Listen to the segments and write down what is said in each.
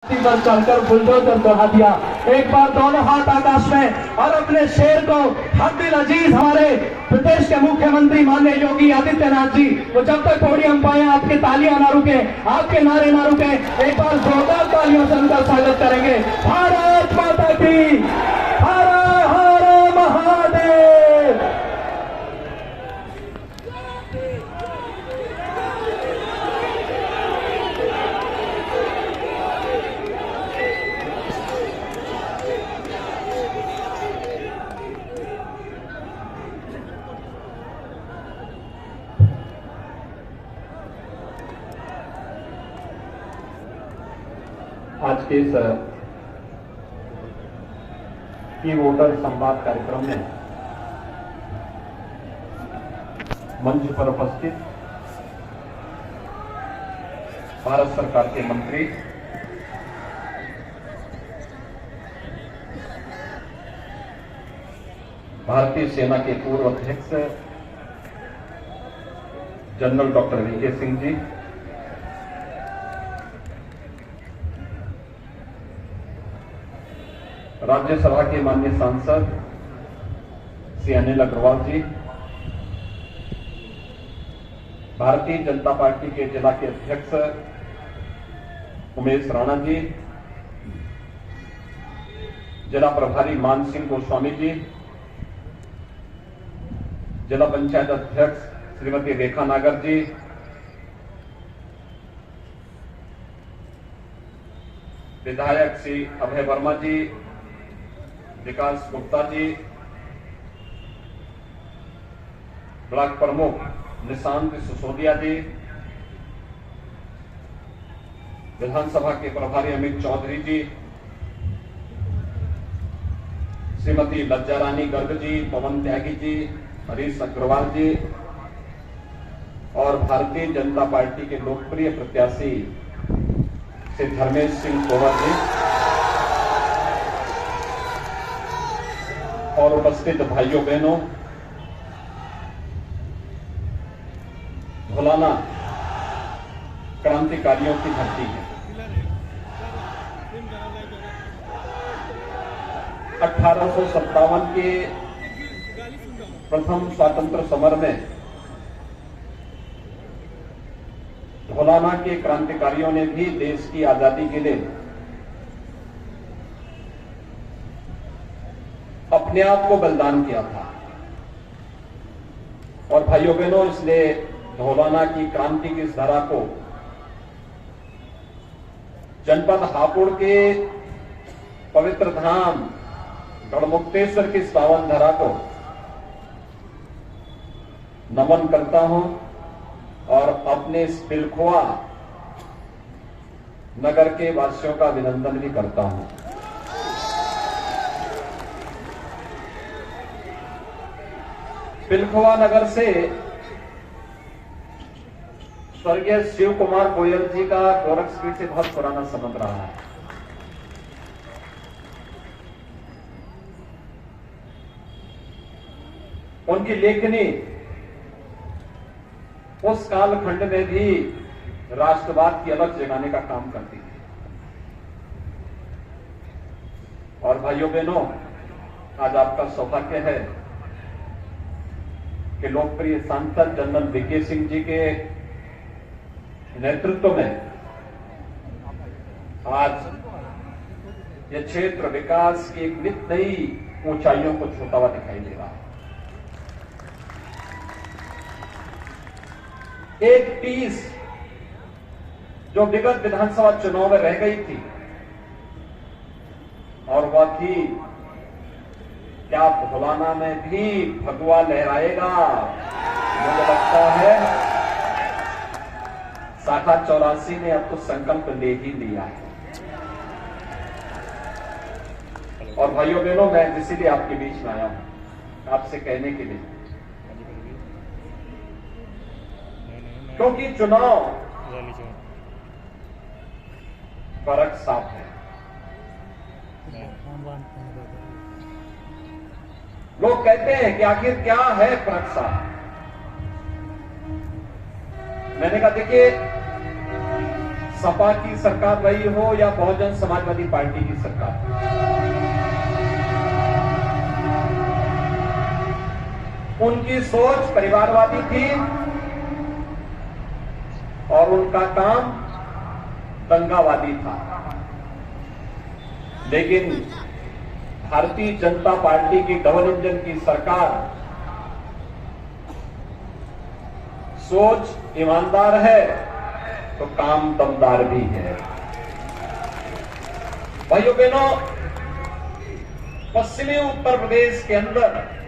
पर चढ़कर बुलडोजर दौड़ा दिया। एक बार दोनों हाथ आकाश में और अपने शेर को हद्दिल अजीज हमारे प्रदेश के मुख्यमंत्री माननीय योगी आदित्यनाथ जी, वो जब तक पोडियम पाए आपके तालियां ना रुके, आपके नारे ना रुके, एक बार जोरदार तालियों से उनका स्वागत करेंगे। भारत माता की, हर हर महादेव। आज के इस की वोटर संवाद कार्यक्रम में मंच पर उपस्थित भारत सरकार के मंत्री, भारतीय सेना के पूर्व अध्यक्ष general doctor VK Singh ji, Rajya Sabha के माननीय सांसद श्री अनिल अग्रवाल जी, भारतीय जनता पार्टी के जिला के अध्यक्ष उमेश राणा जी, जिला प्रभारी मान सिंह गोस्वामी जी, जिला पंचायत अध्यक्ष श्रीमती रेखा नागर जी, विधायक श्री अभय वर्मा जी, विकास गुप्ता जी, ब्लॉक प्रमुख निशांत सिसोदिया जी, विधानसभा के प्रभारी अमित चौधरी जी, श्रीमती लज्जा रानी गर्ग जी, पवन त्यागी जी, हरीश अग्रवाल जी और भारतीय जनता पार्टी के लोकप्रिय प्रत्याशी श्री धर्मेश सिंह तोमर जी और उपस्थित भाइयों बहनों, भोलाना क्रांतिकारियों की धरती है। 1857 के प्रथम स्वतंत्र समर में भोलाना के क्रांतिकारियों ने भी देश की आजादी के लिए अपने आप को बलिदान किया था। और भाइयों बहनों, इसलिए धौलाना की क्रांति की इस धारा को जनपद हापुड़ के पवित्र धाम गढ़मुक्तेश्वर की इस पावन धारा को नमन करता हूं और अपने इस पिलखुआ नगर के वासियों का अभिनंदन भी करता हूं। पिलखुआ नगर से स्वर्गीय शिव कुमार गोयल जी का गोरखपीठ से बहुत पुराना संबंध रहा है। उनकी लेखनी उस कालखंड में भी राष्ट्रवाद की अलग जगाने का काम करती थी। और भाइयों बहनों, आज आपका सौभाग्य है कि लोकप्रिय सांसद जनरल वीके सिंह जी के नेतृत्व में आज यह क्षेत्र विकास की एक नित नई ऊंचाइयों को छूता हुआ दिखाई दे रहा है। एक टीस जो विगत विधानसभा चुनाव में रह गई थी और वह थी, क्या भोलाना में भी भगवा लहराएगा? मुझे लगता है शाखा 84 ने अब तो संकल्प ले ही लिया है। और भाइयों बहनों, मैं इसीलिए आपके बीच में आया हूं आपसे कहने के लिए, क्योंकि चुनाव फर्क साफ है। लोग कहते हैं कि आखिर क्या है फर्क साफ। मैंने कहा, देखिए, सपा की सरकार रही हो या बहुजन समाजवादी पार्टी की सरकार, उनकी सोच परिवारवादी थी और उनका काम दंगावादी था। लेकिन भारतीय जनता पार्टी की डबल इंजन की सरकार सोच ईमानदार है तो काम दमदार भी है। भाइयों बहनों, पश्चिमी उत्तर प्रदेश के अंदर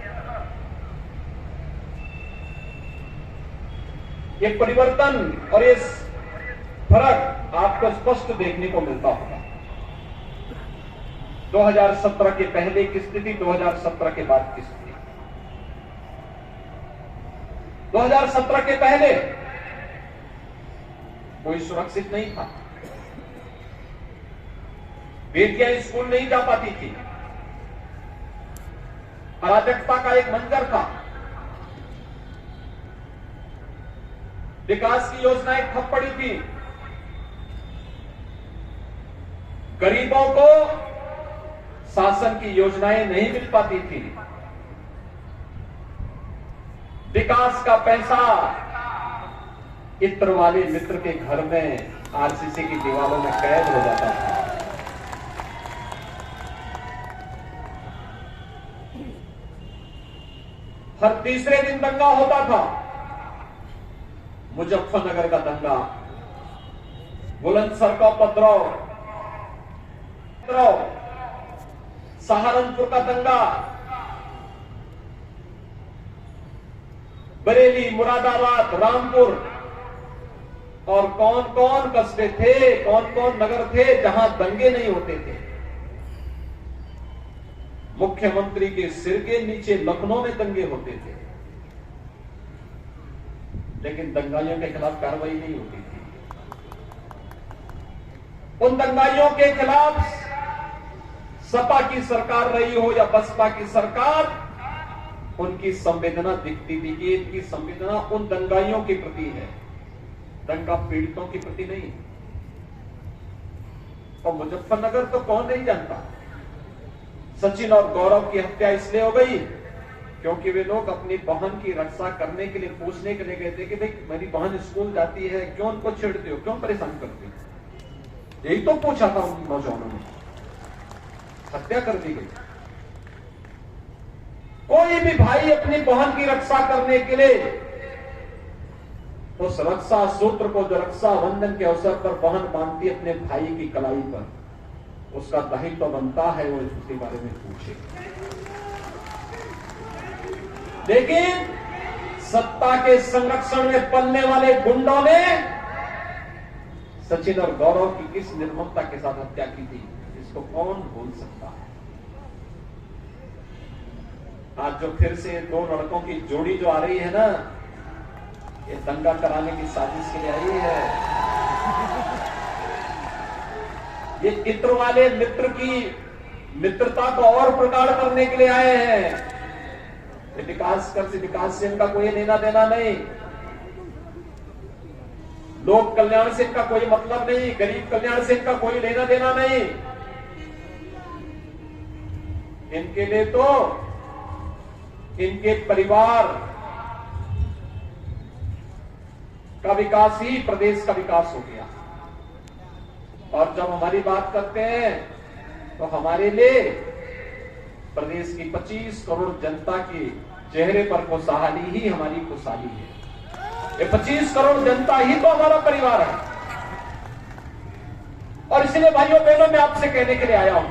ये परिवर्तन और ये फर्क आपको स्पष्ट देखने को मिलता होगा। 2017 के पहले की स्थिति, 2017 के बाद की स्थिति। 2017 के पहले कोई सुरक्षित नहीं था, बेटियां स्कूल नहीं जा पाती थी, अराजकता का एक मंजर था, विकास की योजनाएं ठप पड़ी थी, गरीबों को शासन की योजनाएं नहीं मिल पाती थी, विकास का पैसा इत्र वाले मित्र के घर में आरसीसी की दीवारों में कैद हो जाता था। हर तीसरे दिन दंगा होता था। मुजफ्फरनगर का दंगा, बुलंदशहर का उपद्रव, सहारनपुर का दंगा, बरेली, मुरादाबाद, रामपुर और कौन कौन कस्बे थे, कौन कौन नगर थे जहां दंगे नहीं होते थे। मुख्यमंत्री के सिर के नीचे लखनऊ में दंगे होते थे, लेकिन दंगाइयों के खिलाफ कार्रवाई नहीं होती थी। उन दंगाइयों के खिलाफ सपा की सरकार रही हो या बसपा की सरकार, उनकी संवेदना दिखती थी कि इनकी संवेदना उन दंगाइयों के प्रति है, दंगा पीड़ितों के प्रति नहीं। और मुजफ्फरनगर तो कौन नहीं जानता। सचिन और गौरव की हत्या इसलिए हो गई क्योंकि वे लोग अपनी बहन की रक्षा करने के लिए पूछने के लिए गए थे कि भाई मेरी बहन स्कूल जाती है, क्यों उनको छेड़ते हो, क्यों परेशान करते हो। यही तो पूछा था उन नौजवानों ने, हत्या कर दी गई। कोई भी भाई अपनी बहन की रक्षा करने के लिए उस रक्षा सूत्र को, जो रक्षा बंधन के अवसर पर बहन बांधती अपने भाई की कलाई पर, उसका दायित्व तो बनता है वो इसके बारे में पूछे। लेकिन सत्ता के संरक्षण में पलने वाले गुंडों ने सचिन और गौरव की किस निर्ममता के साथ हत्या की थी, इसको कौन भूल सकता है। आज जो फिर से दो लड़कों की जोड़ी जो आ रही है ना, ये दंगा कराने की साजिश के लिए आई है। ये इत्र वाले मित्र की मित्रता को और प्रगाढ़ करने के लिए आए हैं। विकास कर से, विकास से इनका कोई लेना देना नहीं, लोक कल्याण से इनका कोई मतलब नहीं, गरीब कल्याण से इनका कोई लेना देना नहीं। इनके लिए तो इनके परिवार का विकास ही प्रदेश का विकास हो गया। और जब हमारी बात करते हैं तो हमारे लिए प्रदेश की 25 करोड़ जनता के चेहरे पर खुशहाली ही हमारी खुशहाली है। ये 25 करोड़ जनता ही तो हमारा परिवार है। और इसलिए भाइयों बहनों, मैं आपसे कहने के लिए आया हूं,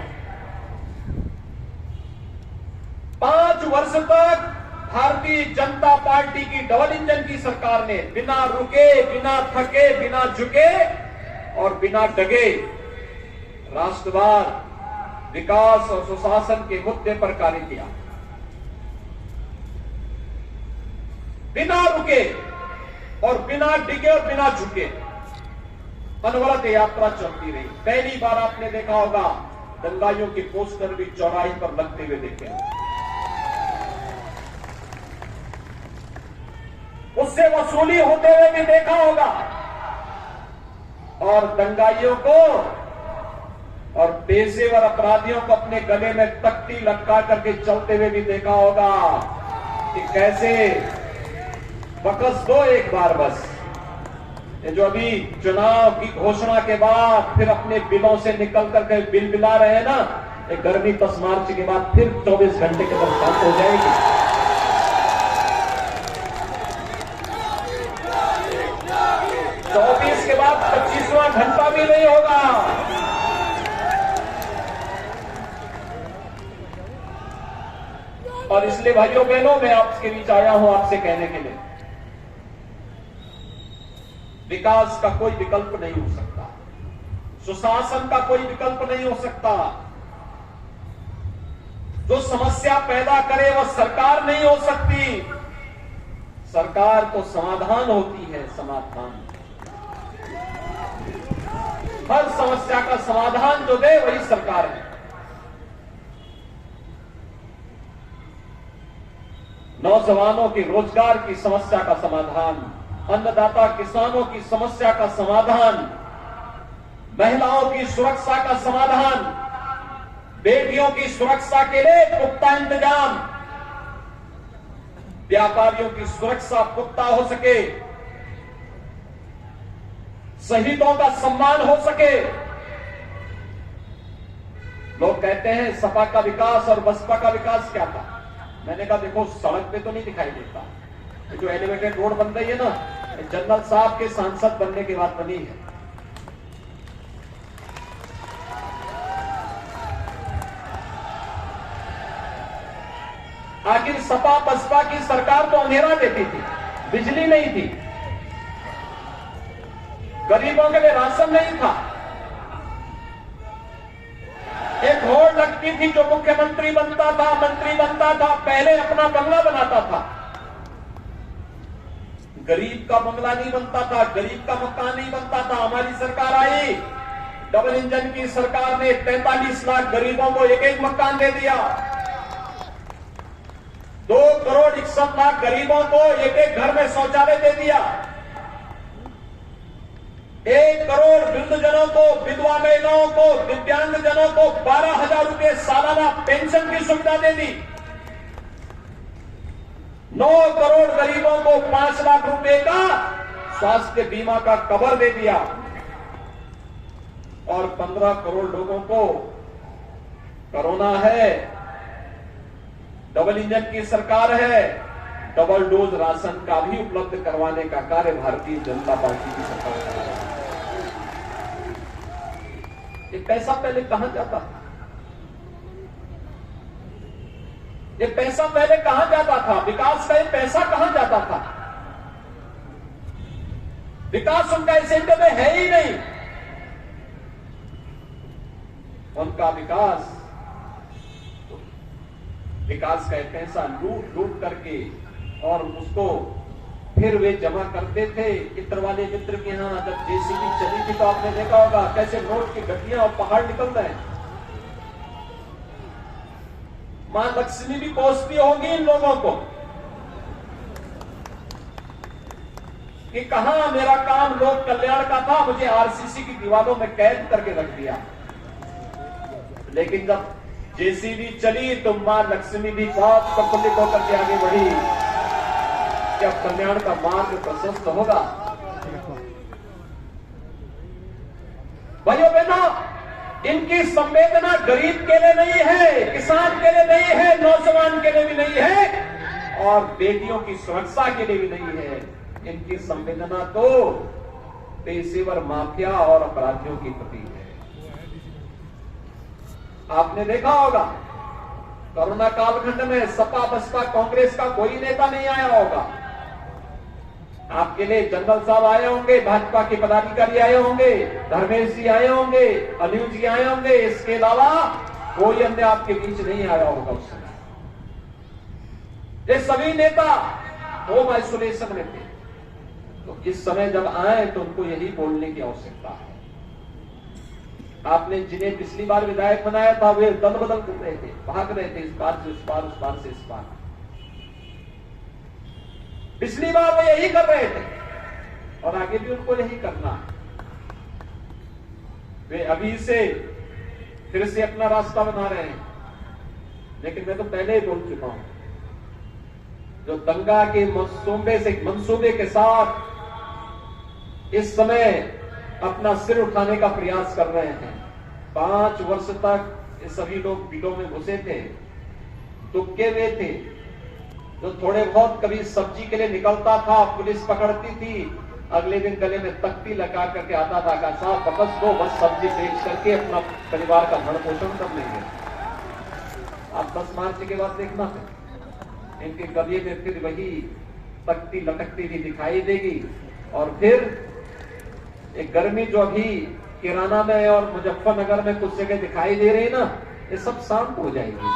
5 वर्ष तक भारतीय जनता पार्टी की डबल इंजन की सरकार ने बिना रुके, बिना थके, बिना झुके और बिना डगे राष्ट्रवाद, विकास और सुशासन के मुद्दे पर कार्य किया। बिना रुके और बिना डिगे और बिना झुके अनवरत यात्रा चलती रही। पहली बार आपने देखा होगा दंगाइयों के पोस्टर भी चौराहे पर लगते हुए देखे, उससे वसूली होते हुए भी देखा होगा। और दंगाइयों को और पेशेवर अपराधियों को अपने गले में तख्ती लटका करके चलते हुए भी देखा होगा कि कैसे बकस दो एक बार बस। ये जो अभी चुनाव की घोषणा के बाद फिर अपने बिलों से निकल करके बिल बिला रहे हैं ना, ये गर्मी 10 मार्च के बाद फिर 24 घंटे के बाद शांत हो जाएगी। 24 के बाद 25वां घंटा भी नहीं होगा। और इसलिए भाइयों बहनों, मैं आपके बीच आया हूं आपसे कहने के लिए, विकास का कोई विकल्प नहीं हो सकता, सुशासन का कोई विकल्प नहीं हो सकता। जो समस्या पैदा करे वह सरकार नहीं हो सकती। सरकार तो समाधान होती है, समाधान। हर समस्या का समाधान जो दे वही सरकार है। नौजवानों के रोजगार की समस्या का समाधान, अन्नदाता किसानों की समस्या का समाधान, महिलाओं की सुरक्षा का समाधान, बेटियों की सुरक्षा के लिए पुख्ता इंतजाम, व्यापारियों की सुरक्षा पुख्ता हो सके, शहीदों का सम्मान हो सके। लोग कहते हैं सपा का विकास और बसपा का विकास क्या था। मैंने कहा देखो, सड़क पे तो नहीं दिखाई देता, जो एलिवेटेड रोड बन रही है ना, जनरल साहब के सांसद बनने के बाद बनी है। आखिर सपा बसपा की सरकार तो अंधेरा देती थी, बिजली नहीं थी, गरीबों के लिए राशन नहीं था, एक होड़ लगती थी जो मुख्यमंत्री बनता था, मंत्री बनता था, पहले अपना बंगला बनाता था। गरीब का बंगला नहीं बनता था, गरीब का मकान नहीं बनता था। हमारी सरकार आई, डबल इंजन की सरकार ने 43 लाख गरीबों को एक एक मकान दे दिया। 2 करोड़ 61 लाख गरीबों को एक एक घर में शौचालय दे दिया। 1 करोड़ वृद्धजनों को, विधवा महिलाओं को, दिव्यांग जनों को 12,000 रुपए सालाना पेंशन की सुविधा दे दी। 9 करोड़ गरीबों को 5 लाख रुपए का स्वास्थ्य बीमा का कवर दे दिया और 15 करोड़ लोगों को कोरोना है, डबल इंजन की सरकार है, डबल डोज राशन का भी उपलब्ध करवाने का कार्य भारतीय जनता पार्टी की सरकार कर रही है। ये पैसा पहले कहां जाता था? ये पैसा पहले कहां जाता था? विकास का ये पैसा कहां जाता था? विकास उनका एजेंडे में है ही नहीं। उनका विकास का पैसा लूट करके और उसको फिर वे जमा करते थे इत्र वाले मित्र के यहां। जब जेसीबी चली थी तो आपने देखा होगा कैसे नोट की गड्डियां और पहाड़ निकल रहे हैं। मां लक्ष्मी भी पहुंचती होगी इन लोगों को कि कहां मेरा काम लोक कल्याण का था, मुझे आरसीसी की दीवारों में कैद करके रख दिया। लेकिन जब जेसीबी चली तो मां लक्ष्मी भी बहुत प्रफुल्लित होकर के आगे बढ़ी कि अब कल्याण का मार्ग प्रशस्त होगा। भाइयों बहनों, इनकी संवेदना गरीब के लिए नहीं है, किसान के लिए नहीं है, नौजवान के लिए भी नहीं है और बेटियों की सुरक्षा के लिए भी नहीं है। इनकी संवेदना तो पेशेवर माफिया और अपराधियों की प्रति है। आपने देखा होगा कोरोना कालखंड में सपा बसपा कांग्रेस का कोई नेता नहीं आया होगा। आपके लिए जनरल साहब आए होंगे, भाजपा के पदाधिकारी आए होंगे, धर्मेश जी आए होंगे, अनिल जी आए होंगे, इसके अलावा कोई अन्य आपके बीच नहीं आया होगा उस समय। ये सभी नेता होम आइसोलेशन में थे। तो इस समय जब आए तो उनको यही बोलने की आवश्यकता है। आपने जिन्हें पिछली बार विधायक बनाया था वे दल बदल कर रहे थे, भाग रहे थे इस बार से उस बार, उस बार से इस बार। पिछली बार वो यही कर रहे थे और आगे भी उनको यही करना है। वे अभी से फिर से अपना रास्ता बना रहे हैं। लेकिन मैं तो पहले ही बोल चुका हूं, जो दंगा के मंसूबे के साथ इस समय अपना सिर उठाने का प्रयास कर रहे हैं। 5 वर्ष तक ये सभी लोग बिलों में घुसे थे, दुबके हुए थे। जो थोड़े बहुत कभी सब्जी के लिए निकलता था, पुलिस पकड़ती थी, अगले दिन गले में तख्ती लगा करके आता था कि साहब बकस दो, बस सब्जी बेच करके अपना परिवार का भरण पोषण कर लेंगे। आप 10 मार्च के बाद देखना है, इनके गले में फिर वही तख्ती लटकती हुई दिखाई देगी। और फिर एक गर्मी जो अभी किराना में और मुजफ्फरनगर में कुछ जगह दिखाई दे रही है ना, ये सब शांत हो जाएगी।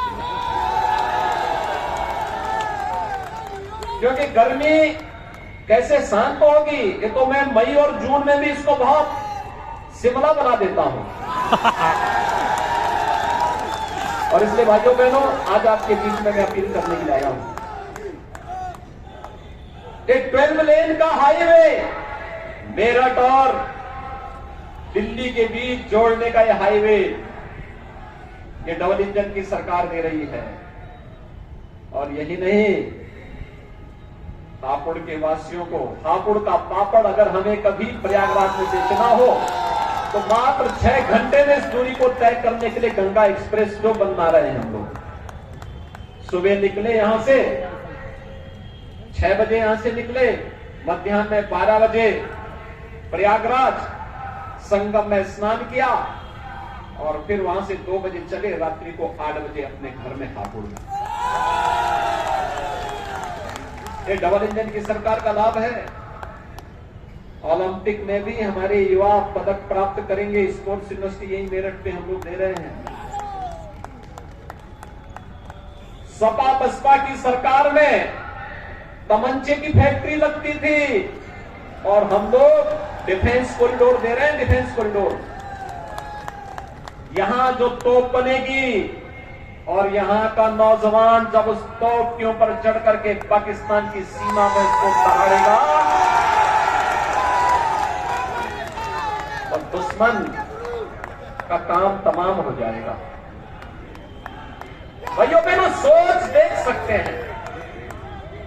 क्योंकि गर्मी कैसे शांत होगी, ये तो मैं मई और जून में भी इसको बहुत शिमला बना देता हूं। और इसलिए भाइयों बहनों, आज आपके बीच में मैं अपील करने के लिए आया हूं। एक 12 लेन का हाईवे मेरठ और दिल्ली के बीच जोड़ने का यह हाईवे, ये डबल इंजन की सरकार दे रही है। और यही नहीं, हापुड़ के वासियों को हापुड़ का पापड़ अगर हमें कभी प्रयागराज में बेचना हो तो मात्र 6 घंटे में इस दूरी को तय करने के लिए गंगा एक्सप्रेस जो बना रहे हैं हम लोग। सुबह निकले यहां से 6 बजे, यहां से निकले, मध्याह्न में 12 बजे प्रयागराज संगम में स्नान किया और फिर वहां से 2 बजे चले, रात्रि को 8 बजे अपने घर में हापुड़ में। ये डबल इंजन की सरकार का लाभ है। ओलंपिक में भी हमारे युवा पदक प्राप्त करेंगे। स्पोर्ट्स यूनिवर्सिटी यही मेरठ पे हम लोग दे रहे हैं। सपा बसपा की सरकार में तमंचे की फैक्ट्री लगती थी और हम लोग डिफेंस कॉरिडोर दे रहे हैं। डिफेंस कॉरिडोर, यहां जो तोप बनेगी और यहां का नौजवान जब उस तोप के ऊपर चढ़ करके पाकिस्तान की सीमा में उसको दहाड़ेगा और दुश्मन का काम तमाम हो जाएगा। भाइयों बहनों, सोच देख सकते हैं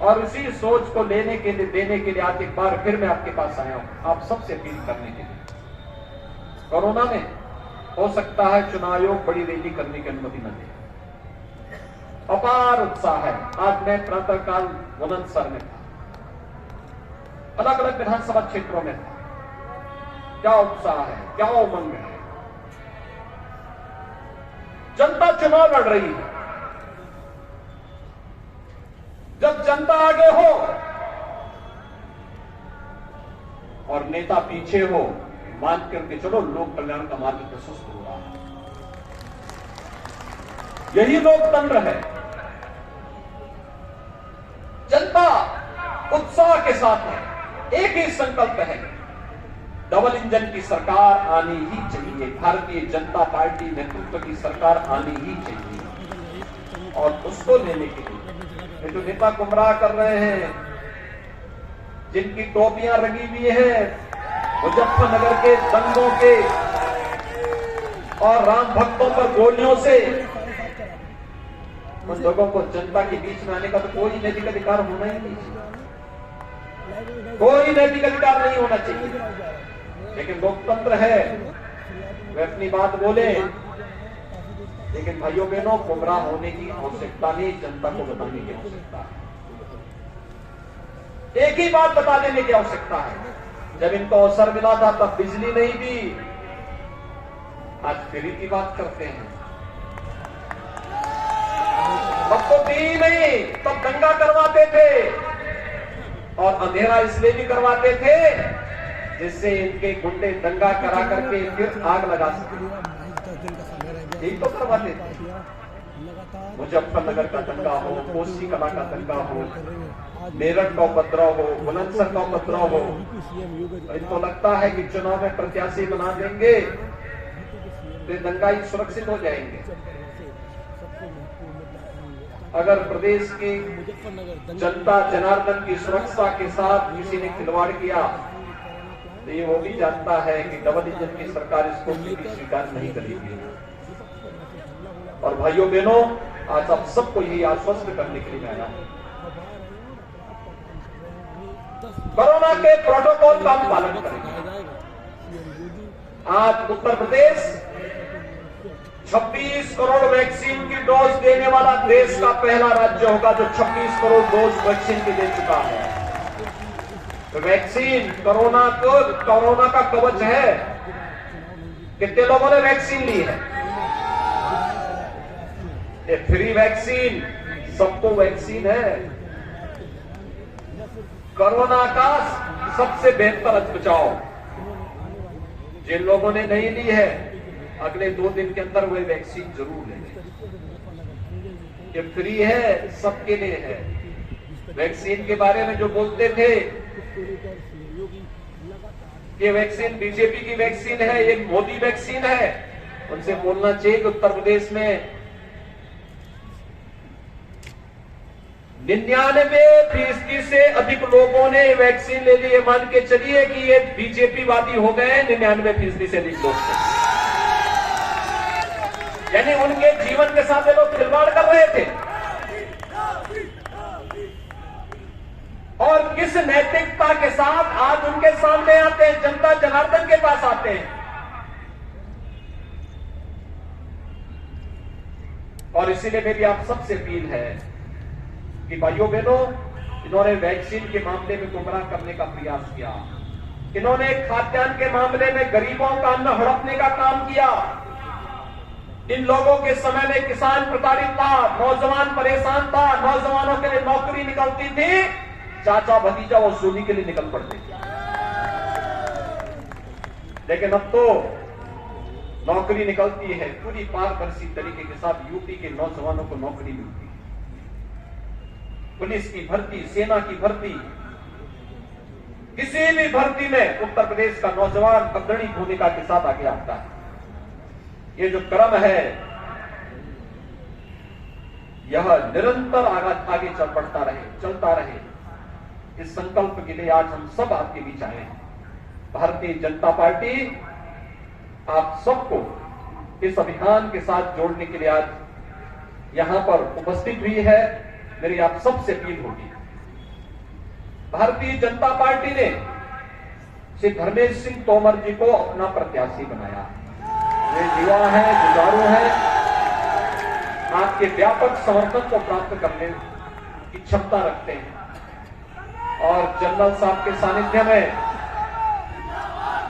और उसी सोच को देने के लिए आज एक बार फिर मैं आपके पास आया हूं, आप सबसे अपील करने के लिए। कोरोना में हो सकता है चुनाव आयोग बड़ी रैली करने की अनुमति न दे। अपार उत्साह है। आज मैं प्रातःकाल बुलंदशहर में था, अलग अलग विधानसभा क्षेत्रों में था। क्या उत्साह है, क्या उमंग है। जनता चुनाव लड़ रही है। जब जनता आगे हो और नेता पीछे हो, मान करके चलो लोक कल्याण का मार्ग प्रशस्त हो रहा है। यही लोकतंत्र है। जनता उत्साह के साथ है, एक ही संकल्प है, डबल इंजन की सरकार आनी ही चाहिए। भारतीय जनता पार्टी नेतृत्व की सरकार आनी ही चाहिए। और उसको लेने के लिए ये जो नेता गुमराह कर रहे हैं, जिनकी टोपियां रंगी हुई हैं मुजफ्फरनगर के दंगों के और राम भक्तों पर गोलियों से, उन लोगों को जनता के बीच में आने का तो कोई नैतिक अधिकार होना ही नहीं चाहिए। कोई नैतिक अधिकार नहीं होना चाहिए। लेकिन लोकतंत्र है, वे अपनी बात बोले। लेकिन भाइयों बहनों, गुमराह होने की आवश्यकता नहीं, जनता को बताने की आवश्यकता है। एक ही बात बता देने की आवश्यकता है। जब इनको अवसर मिला था तब बिजली नहीं दी, आज फ्री की बात करते हैं। तब तो दी नहीं, तब दंगा करवाते थे और अंधेरा इसलिए भी करवाते थे जिससे इनके गुंडे दंगा करा करके फिर आग लगा सके। यही तो करवाते थे। मुजफ्फरनगर का दंगा हो, कोसी कला का दंगा हो, मेरठ का उपद्रव हो, बुलंदशहर का उपद्रव हो, इनको लगता है कि चुनाव में प्रत्याशी बना देंगे तो दंगाई सुरक्षित हो जाएंगे। अगर प्रदेश की जनता जनार्दन की सुरक्षा के साथ किसी ने खिलवाड़ किया तो ये वो भी जानता है कि डबल इंजन की सरकार इसको कभी स्वीकार नहीं करेगी। और भाइयों बहनों, आज आप सबको यही आश्वस्त करने के लिए मैं आया हूं, कोरोना के प्रोटोकॉल का हम पालन करेंगे। आज उत्तर प्रदेश 26 करोड़ वैक्सीन की डोज देने वाला देश का पहला राज्य होगा जो 26 करोड़ डोज वैक्सीन की दे चुका है। तो वैक्सीन कोरोना का कवच है। कितने लोगों ने वैक्सीन ली है? ये फ्री वैक्सीन, सबको वैक्सीन है। कोरोना का सबसे बेहतर बचाव। जिन लोगों ने नहीं ली है, अगले 2 दिन के अंदर वे वैक्सीन जरूर लेंगे। ये फ्री है, सबके लिए है। वैक्सीन के बारे में जो बोलते थे ये वैक्सीन बीजेपी की वैक्सीन है, ये मोदी वैक्सीन है, उनसे बोलना चाहिए कि उत्तर प्रदेश में 99% से अधिक लोगों ने वैक्सीन ले ली है। मान के चलिए कि ये बीजेपी वादी हो गए हैं 99% से अधिक लोग, यानी उनके जीवन के साथ ये लोग खिलवाड़ कर रहे थे। और किस नैतिकता के साथ आज उनके सामने आते हैं, जनता जनार्दन के पास आते हैं। और इसीलिए मेरी आप सबसे अपील है कि भाइयों बहनों, इन्होंने वैक्सीन के मामले में गुमराह करने का प्रयास किया, इन्होंने खाद्यान्न के मामले में गरीबों का अन्न हड़पने का काम किया। इन लोगों के समय में किसान प्रताड़ित था, नौजवान परेशान था, नौजवानों के लिए नौकरी निकलती थी, चाचा भतीजा वसूली के लिए निकल पड़ते थे। लेकिन अब तो नौकरी निकलती है, पूरी पारदर्शी तरीके के साथ यूपी के नौजवानों को नौकरी मिलती है। पुलिस की भर्ती, सेना की भर्ती, किसी भी भर्ती में उत्तर प्रदेश का नौजवान अग्रणी भूमिका के साथ आगे आता है। ये जो क्रम है यह निरंतर आगे चल पड़ता रहे, चलता रहे। इस संकल्प के लिए आज हम सब आपके बीच आए हैं। भारतीय जनता पार्टी आप सबको इस अभियान के साथ जोड़ने के लिए आज यहां पर उपस्थित हुई है। मेरी आप सबसे अपील होगी, भारतीय जनता पार्टी ने श्री धर्मेंद्र सिंह तोमर जी को अपना प्रत्याशी बनाया। वे युवा है, जुझारू है, आपके व्यापक समर्थन को प्राप्त करने की क्षमता रखते हैं और जनरल साहब के सानिध्य में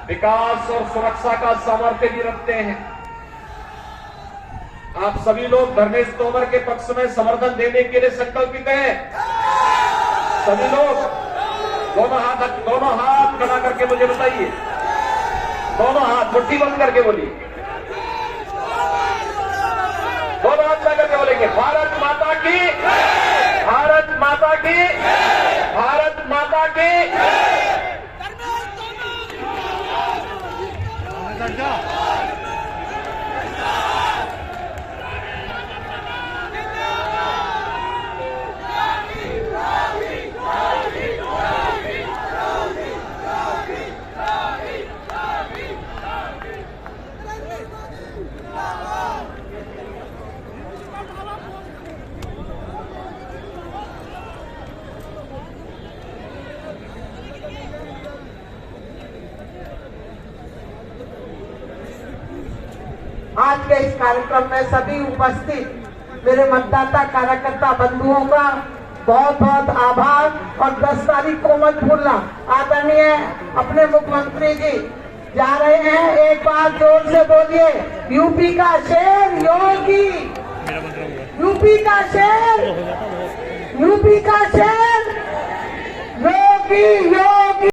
विकास और सुरक्षा का सामर्थ्य भी रखते हैं। आप सभी लोग धर्मेंद्र तोमर के पक्ष में समर्थन देने के लिए संकल्पित हैं। सभी लोग दोनों हाथ खड़ा करके मुझे बताइए, दोनों हाथ मुट्ठी बंद करके बोलिए, दोनों हाथ लगा करके बोलेंगे भारत माता की, भारत माता की, भारत माता की। आज के इस कार्यक्रम में सभी उपस्थित मेरे मतदाता कार्यकर्ता बंधुओं का बहुत बहुत आभार। और 10 तारीख को मत भूलना, आदरणीय अपने मुख्यमंत्री जी जा रहे हैं, एक बार जोर से बोलिए, यूपी का शेर योगी, यूपी का शेर, यूपी का शेर योगी, योगी।